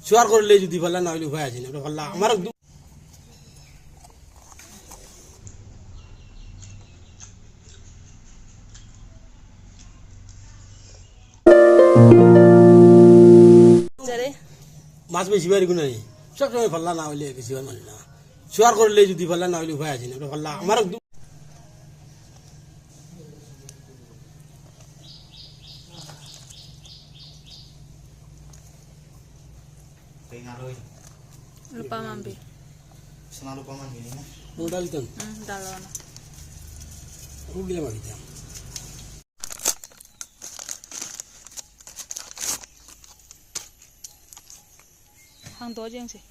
শুয়ার করলে যদি ভাল্লা না হইলে উপায় আছে না ভাল্লা আমার মাছ বেশি বাড়ি গুণ নেই সবসময় ভাল্লা না হইলে বেশি বার মানে না শুয়ার করলে যদি ভাল্লা না হইলে উপায় আছে না ভাল্লা আমার lupa mampir Sana lupa mandi ni. modal itu dalon rugi lah kita hang to jeng sih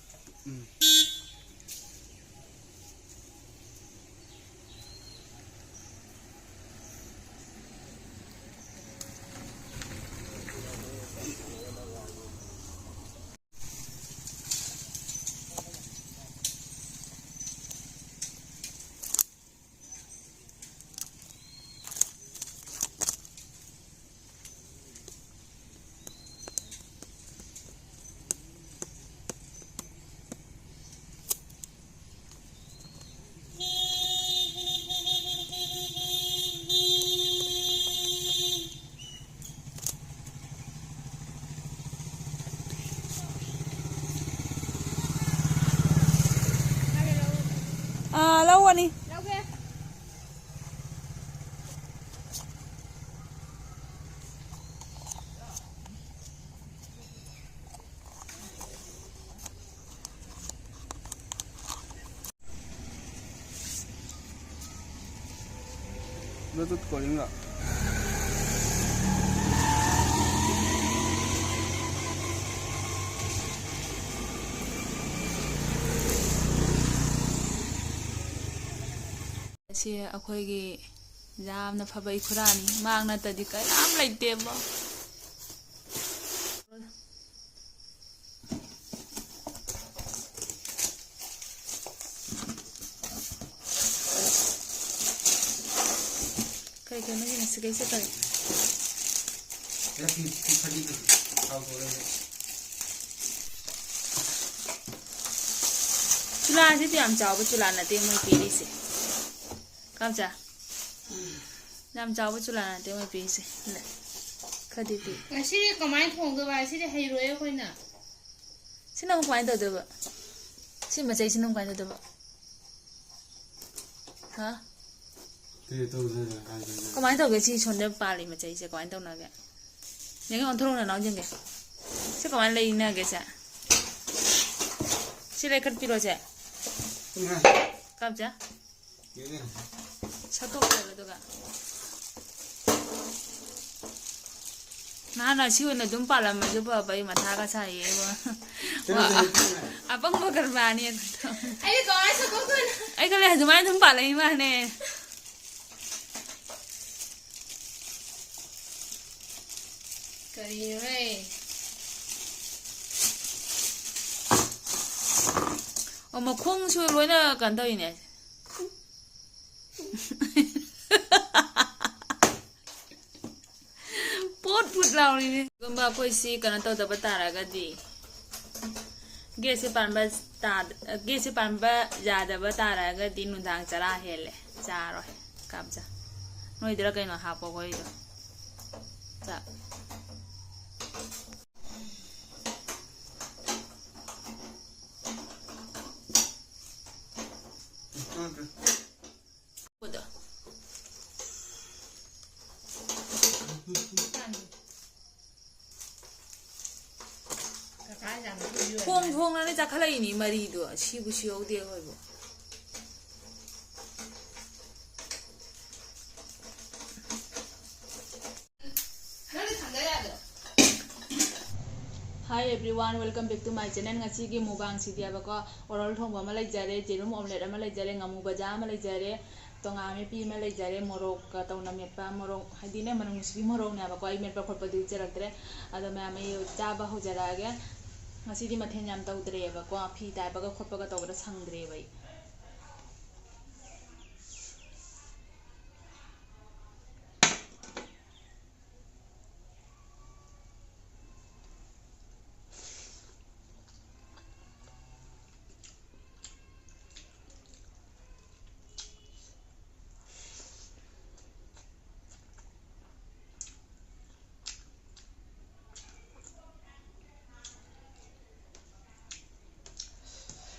lâu rồi đi lâu ghê Bluetooth calling lah. ꯁꯤ ꯑꯩꯈꯣꯏꯒꯤ ꯌꯥꯝꯅ ꯐꯕ ꯏꯈꯨꯔꯥꯅꯤ ꯃꯥꯡ ꯅꯠꯇꯗꯤ ꯀꯌꯥꯝ ꯂꯩꯇꯦꯕ kay kay naging sige sa tayo chula si tiyam chao bu chula na te mo pili si Cảm cha làm cháu với chú là tiếng mày bí gì nè khơi đi đi cái gì có máy thùng được bài gì hay rồi thôi nè xin ông quay được vậy xin mà chơi xin ông quay được vậy hả có máy thầu cái gì chọn được ba mà chơi sẽ có anh đâu nào kìa những con thùng là nói chừng kìa sẽ có máy lấy nè kìa cha xin lấy cắt pi rồi cha cảm cha 차도 없어가지고 나나 시원해 좀 빨라면 좀 봐봐 이 마타가 사이에 와 아빠 뭐 그런 말 아니야 ai có ai sao có quên ai cái này chúng 좀 빨라 이 말네 cái vậy 엄마 콩 수요 로이나 간다이네 Put lao ni gamba koi si kana to da batara ga di ge se pan ba ta ge se pan ba ya da batara ga di nu dang chara hele cha ro kam cha noi dira kai no ha po koi do cha 통통하네 자칼라이니 말이도 시부시오 되고 Hi everyone, welcome back to my channel. Ngasi gi mukbang si dia bako oral thongba ma lai jare jerum omelette ma lai jare ngamu baja ma lai jare tonga me pi ma lai jare morok ka tawna me pa morok hadine manung musbi morok na bako ai me pa khotpa du charaktre ada ma me cha ba ho jara ge ngasi di mathen yam tawdre bako phi dai baga khotpa ga tawra sangdre bai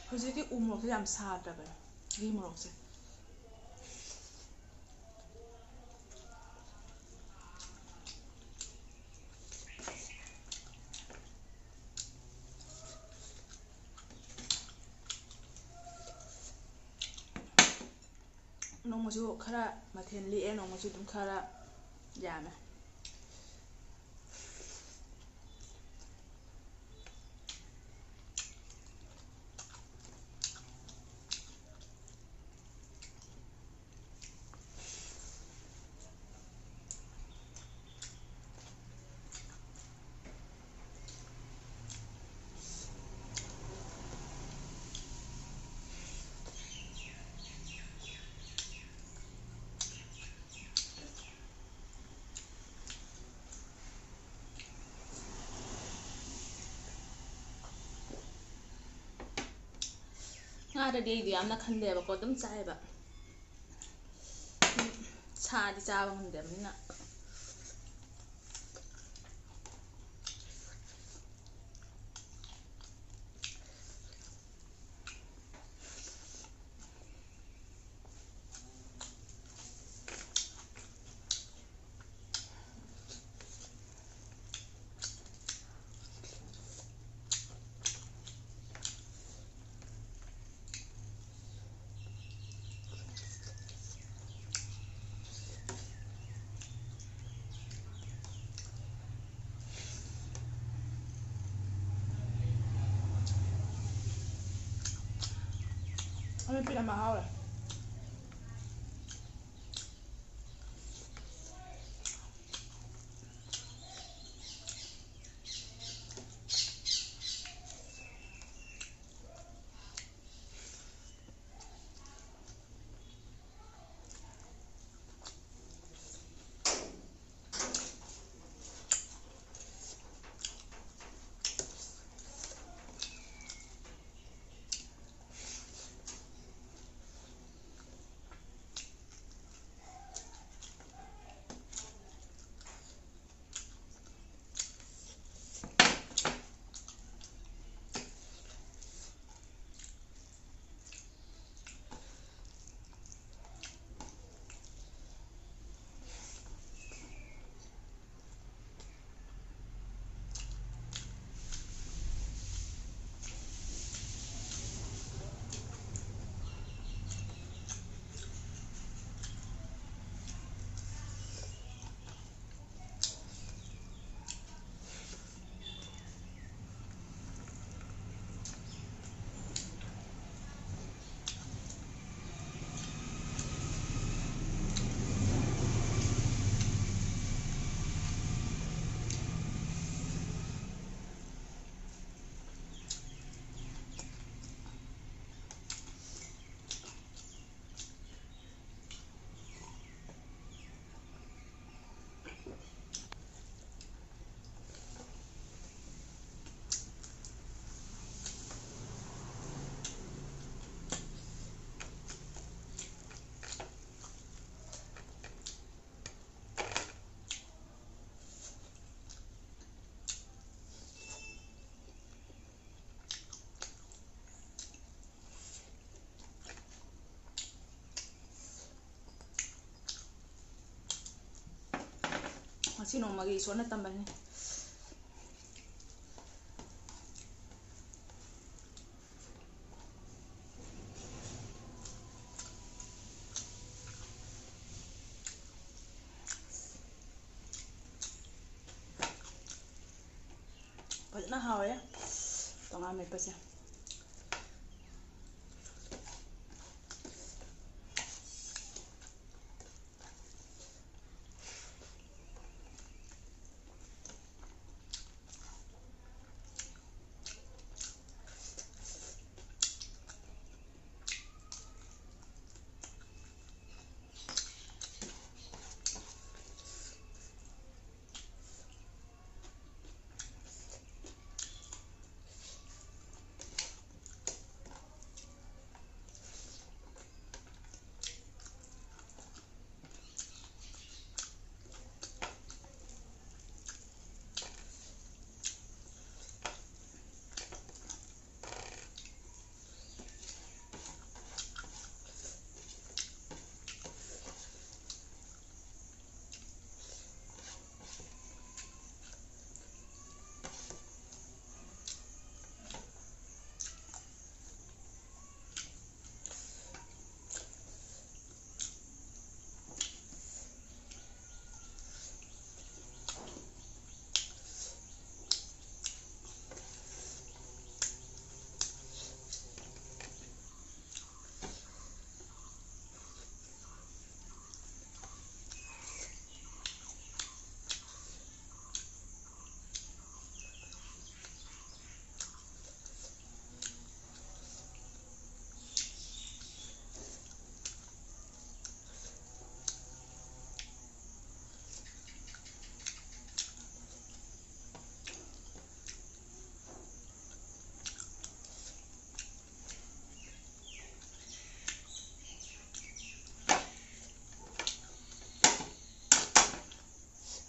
ꯍꯧꯖꯤꯛꯀꯤ ꯎ ꯃꯣꯔꯣꯛꯁꯦ ꯌꯥꯝ ꯁꯥꯗ꯭ꯔꯕꯅꯦ ꯘꯤ ꯃꯣꯔꯣꯛꯁꯦ ꯅꯣꯡꯃꯁꯨ ꯈꯔ ꯃꯊꯦꯜ ꯂꯤꯛꯑꯦ ꯅꯣꯡꯃꯁꯨ ꯑꯗꯨꯝ ꯈꯔ ꯌꯥꯝꯃꯦ ꯉꯥꯗꯗꯤ ꯑꯩꯗꯤ ꯌꯥꯝꯅ ꯈꯟꯗꯦꯕꯀꯣ ꯑꯗꯨꯝ ꯆꯥꯏꯑꯕ ꯁꯥꯗꯤ ꯆꯥꯕ ꯉꯝꯗꯕꯅꯤꯅ ꯑꯃꯦꯠꯄꯤꯅ ꯃꯍꯥꯎ ꯂꯩ ꯉꯁꯤ ꯅꯣꯡꯃꯒꯤ ꯏꯁꯣꯔꯅ ꯇꯝꯕꯅꯤ ꯐꯖꯅ ꯍꯥꯎꯔꯦ ꯇꯣꯉꯥꯟ ꯃꯦꯠꯄꯁꯦ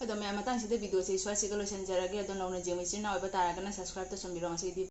ꯑꯗꯣ ꯃꯌꯥꯝ ꯃꯇꯥꯡꯁꯤꯗ ꯚꯤꯗꯤꯑꯣꯁꯦ ꯁ꯭ꯋꯥꯏꯁꯤꯒ ꯂꯣꯏꯁꯤꯟꯖꯔꯒꯦ ꯑꯗꯣ ꯅꯧꯅ ꯌꯦꯡꯕ ꯏꯆꯤꯟ ꯏꯅꯥꯎ ꯑꯣꯏꯕ ꯇꯥꯔꯒꯅ ꯁꯕꯁꯀ꯭ꯔꯥꯏꯕ ꯇꯧꯁꯟꯕꯤꯔꯣ ꯉꯁꯤꯗꯤ